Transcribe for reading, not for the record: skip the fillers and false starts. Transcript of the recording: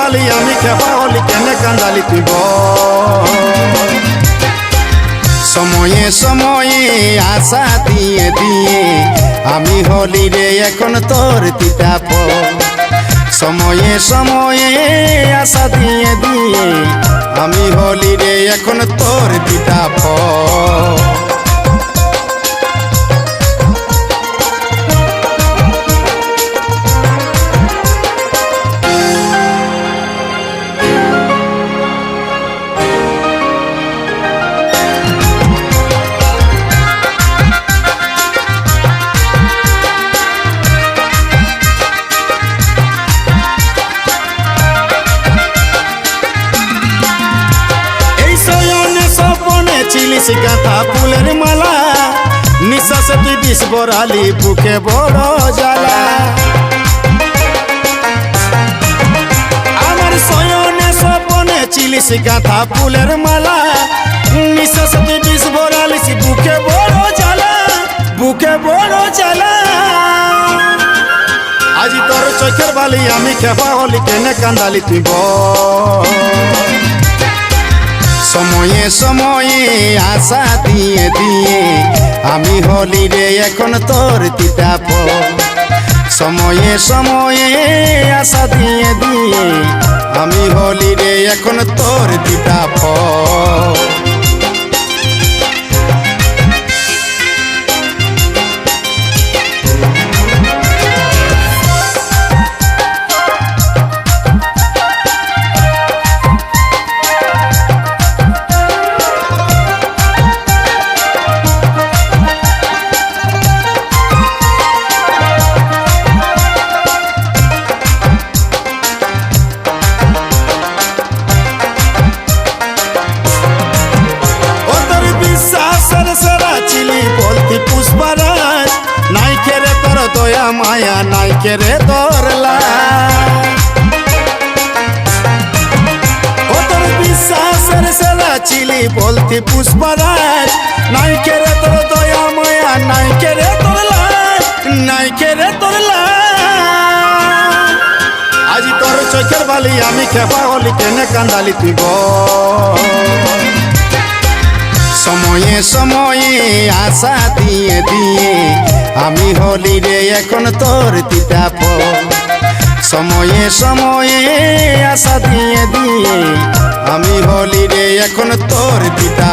বালি আমি খেপা হলি কেনে কান্দালি তুই সময়ে সময়ে আশা দিয়ে দিয়ে আমি হলি রে এখন তোর তিতা সময়ে সময়ে আশা দিয়ে দিয়ে আমি হলি রে এখন তোর তিতা চিলিস গাঁথা ফুলের মালা নিঃশ্বাসে তুই বিষ বরালি বুকে বড় জ্বালা আমার শয়নে স্বপনে চিলিস গাঁথা ফুলের মালা নিঃশ্বাসে তুই বিষ বরালিস বুকে বড় জ্বালা বুকে বড় জ্বালা আজি তোর চোখের বালি আমি খেপা হলি কেনে কান্দালি তুই সময়ে সময়ে আশা দিয়ে দিয়ে আমি হলি রে এখন তোর তিতা সময়ে সময়ে আশা দিয়ে দিয়ে আমি হলি রে এখন তোর তিতা পুষ্পরাজ নাই কেরে তোর দয়া মায়া নাই কেরে তোরলা ও তোর বিশ্বাসের সেরা চিলি বলতি পুষ্পরাজ নাই কেরে তোর দয়া মায়া নাই কেরে তোরলা নাই কেরে তোরলা আজি তোর চোখের বালি আমি খেপা হলি কেনে কান্দালি তুই সময়ে সময়ে আশা দিয়ে দিয়ে আমি হলি রে এখন তোর তিতা সময়ে সময়ে আশা দিয়ে দিয়ে আমি হলি রে এখন তোর তিতা